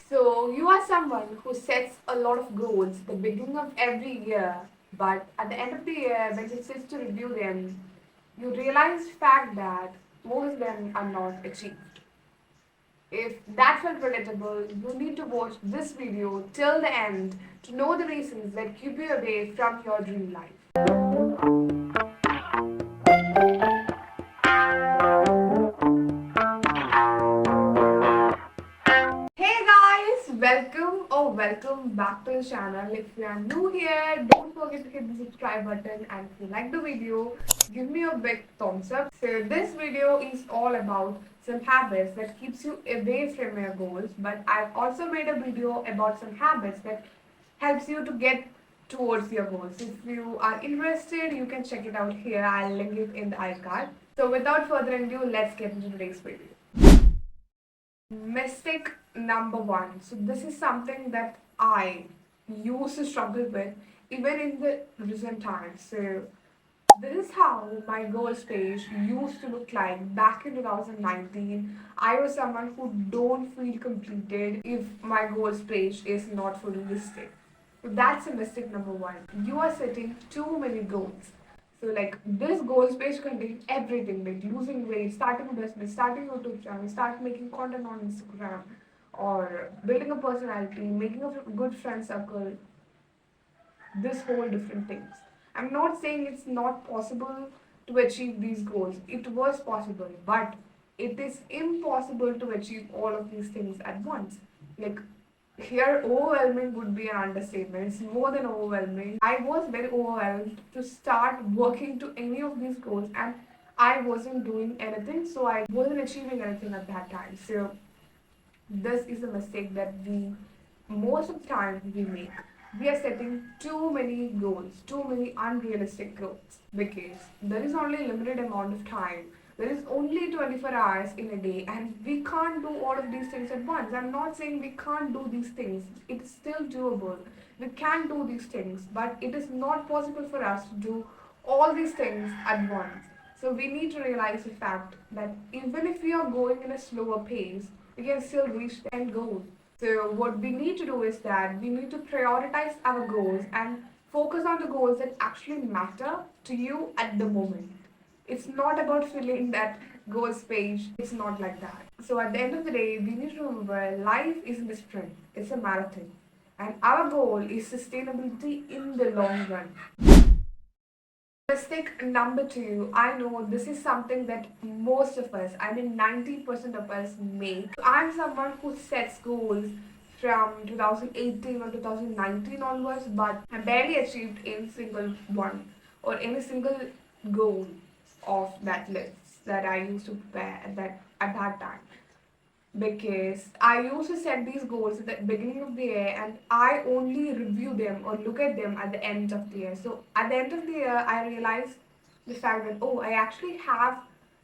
So, you are someone who sets a lot of goals at the beginning of every year, but at the end of the year, when you sit to review them, you realize the fact that most of them are not achieved. If that felt relatable, you need to watch this video till the end to know the reasons that keep you away from your dream life. Hey guys, welcome back to the channel. If you are new here, don't forget to hit the subscribe button, and if you like the video, give me a big thumbs up. So this video is all about some habits that keeps you away from your goals, but I've also made a video about some habits that helps you to get towards your goals. If you are interested, you can check it out here. I'll link it in the iCard. So without further ado, let's get into today's video. Mistake number one. So this is something that I used to struggle with even in the recent times. So this is how my goals page used to look like back in 2019. I was someone who don't feel completed if my goals page is not fully listed. So that's a mistake number one. You are setting too many goals. So like this goals page contains everything like losing weight, starting a business, starting a YouTube channel, start making content on Instagram, or building a personality, making a good friend circle, this whole different things. I'm not saying it's not possible to achieve these goals. It was possible, but it is impossible to achieve all of these things at once. Like here, overwhelming would be an understatement. It's more than overwhelming. I was very overwhelmed to start working to any of these goals, and I wasn't doing anything, so I wasn't achieving anything at that time. So this is a mistake that we most of the time we make. We are setting too many goals, too many unrealistic goals, because there is only a limited amount of time. There is only 24 hours in a day, and we can't do all of these things at once. I'm not saying we can't do these things, it's still doable. We can do these things, but it is not possible for us to do all these things at once. So we need to realize the fact that even if we are going in a slower pace, we can still reach the end goal. So what we need to do is that we need to prioritize our goals and focus on the goals that actually matter to you at the moment. It's not about filling that goals page. It's not like that. So at the end of the day, we need to remember life isn't a sprint, it's a marathon. And our goal is sustainability in the long run. Mistake number two, I know this is something that most of us, I mean 90% of us make. I'm someone who sets goals from 2018 or 2019 onwards, but I barely achieved any single one or any single goal of that list that I used to prepare at that time, because I used to set these goals at the beginning of the year and I only review them or look at them at the end of the year. So at the end of the year, I realized the fact that, oh, I actually have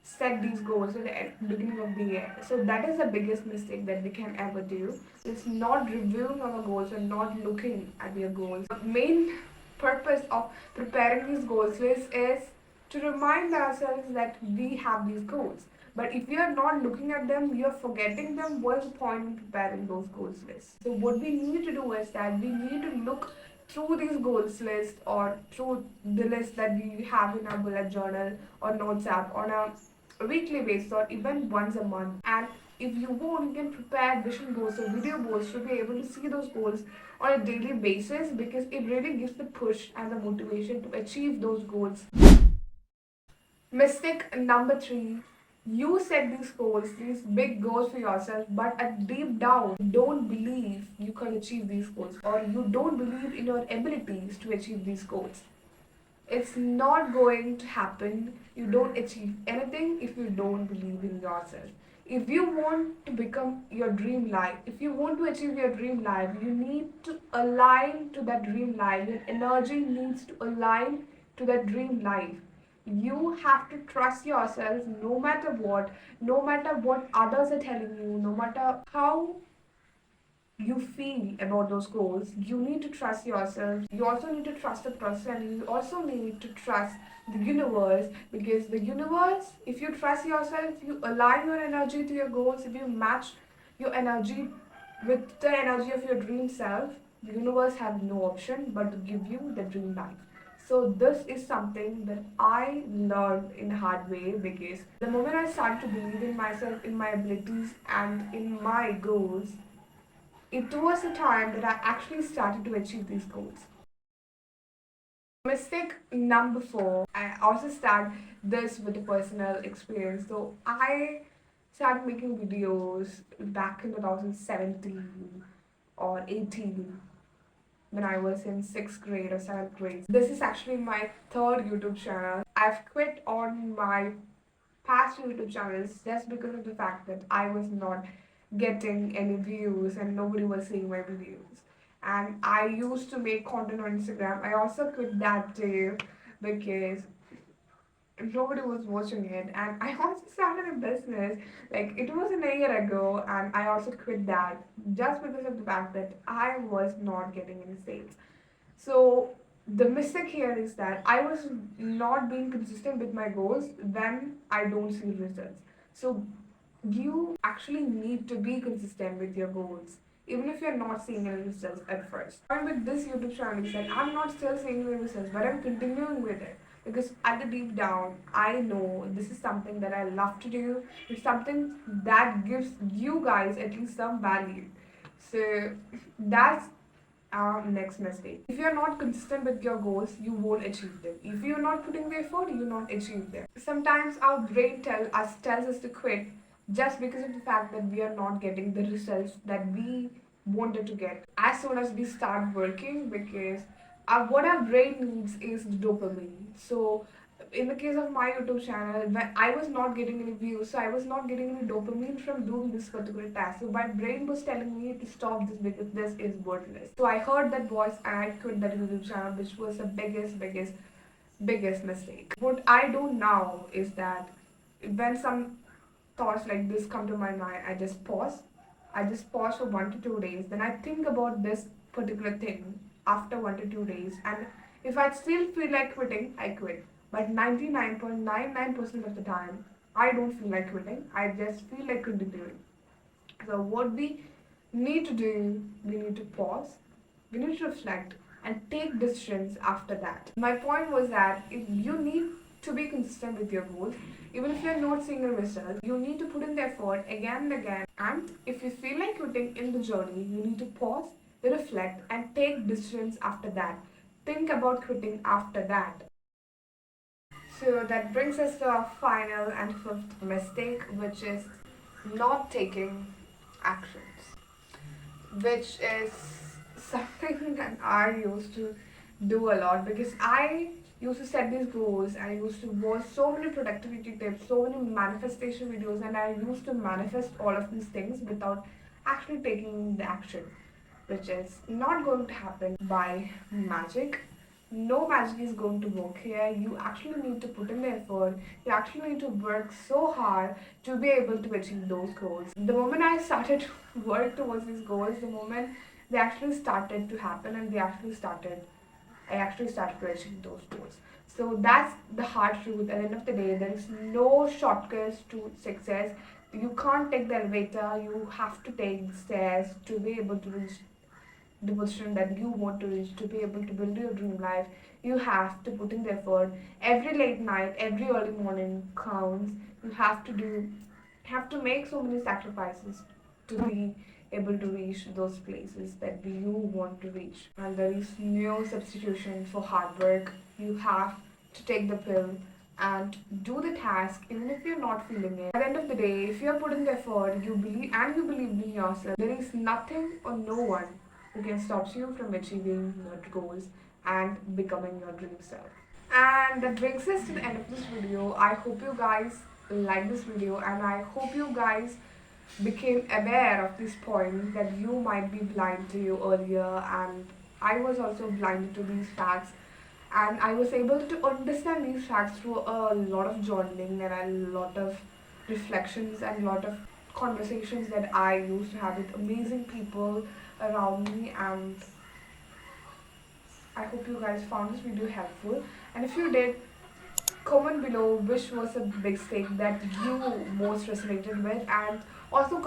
set these goals at the beginning of the year. So that is the biggest mistake that we can ever do. It's not reviewing our goals and not looking at your goals. The main purpose of preparing these goals lists is to remind ourselves that we have these goals. But if you are not looking at them, you are forgetting them, what's the point in preparing those goals lists? So what we need to do is that we need to look through these goals list or through the list that we have in our bullet journal or notes app on a weekly basis or even once a month. And if you want, you can prepare vision goals or video goals to be able to see those goals on a daily basis, because it really gives the push and the motivation to achieve those goals. Mistake number three, you set these goals, these big goals for yourself, but at deep down, you don't believe you can achieve these goals, or you don't believe in your abilities to achieve these goals. It's not going to happen. You don't achieve anything if you don't believe in yourself. If you want to become your dream life, if you want to achieve your dream life, you need to align to that dream life. Your energy needs to align to that dream life. You have to trust yourself no matter what others are telling you, no matter how you feel about those goals. You need to trust yourself. You also need to trust the process, and you also need to trust the universe, because the universe, if you trust yourself, you align your energy to your goals, if you match your energy With the energy of your dream self, the universe has no option but to give you the dream life. So this is something that I learned in hard way, because the moment I started to believe in myself, in my abilities and in my goals, it was the time that I actually started to achieve these goals. Mistake number four, I also start this with a personal experience. So I started making videos back in 2017 or 18 when I was in 6th grade or 7th grade. This is actually my third YouTube channel. I've quit on my past YouTube channels just because of the fact that I was not getting any views and nobody was seeing my videos. And I used to make content on Instagram. I also quit that too because nobody was watching it, and I also started a business like it was a year ago, and I also quit that just because of the fact that I was not getting any sales. So the mistake here is that I was not being consistent with my goals when I don't see results. So you actually need to be consistent with your goals, even if you're not seeing any results at first. And with this YouTube channel is that I'm not still seeing any results, but I'm continuing with it because at the deep down, I know this is something that I love to do. It's something that gives you guys at least some value. So that's our next mistake. If you're not consistent with your goals, you won't achieve them. If you're not putting the effort, you will not achieve them. Sometimes our brain tells us to quit just because of the fact that we are not getting the results that we wanted to get as soon as we start working, because what our brain needs is dopamine. So in the case of my YouTube channel, when I was not getting any views, so I was not getting any dopamine from doing this particular task. So my brain was telling me to stop this because this is worthless. So I heard that voice and I quit that YouTube channel, which was the biggest mistake. What I do now is that when some thoughts like this come to my mind, I just pause. I just pause for 1 to 2 days. Then I think about this particular thing after 1 to 2 days. And if I still feel like quitting, I quit. But 99.99% of the time, I don't feel like quitting. I just feel like continuing. So what we need to do, we need to pause, we need to reflect and take decisions after that. My point was that if you need to be consistent with your goals, even if you're not seeing a result, you need to put in the effort again and again. And if you feel like quitting in the journey, you need to pause, reflect, and take decisions after that. Think about quitting after that. So that brings us to our final and fifth mistake, which is not taking actions, which is something that I used to do a lot because I used to set these goals. I used to watch so many productivity tips, so many manifestation videos, and I used to manifest all of these things without actually taking the action, which is not going to happen by magic. No magic is going to work here. You actually need to put in the effort. You actually need to work so hard to be able to achieve those goals. The moment I started to work towards these goals, the moment they actually started to happen and I actually started to achieve those goals. So that's the hard truth. At the end of the day, there is no shortcuts to success. You can't take the elevator. You have to take the stairs to be able to reach the position that you want to reach, to be able to build your dream life. You have to put in the effort. Every late night, every early morning counts. You have to make so many sacrifices to be able to reach those places that you want to reach. And there is no substitution for hard work. You have to take the pill and do the task even if you're not feeling it. At the end of the day, if you're putting the effort, you believe in yourself, there is nothing or no one who can stop you from achieving your goals and becoming your dream self. And that brings us to the end of this video. I hope you guys like this video, and I hope you guys became aware of this point that you might be blind to you earlier, and I was also blinded to these facts, and I was able to understand these facts through a lot of journaling and a lot of reflections and a lot of conversations that I used to have with amazing people around me. And I hope you guys found this video helpful, and if you did, comment below which was a big mistake that you most resonated with, and Also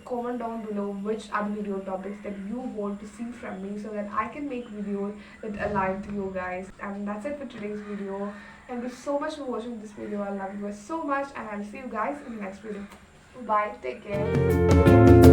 comment down below which other video topics that you want to see from me so that I can make videos that align to you guys. And that's it for today's video. Thank you so much for watching this video. I love you guys so much and I'll see you guys in the next video. Bye. Take care.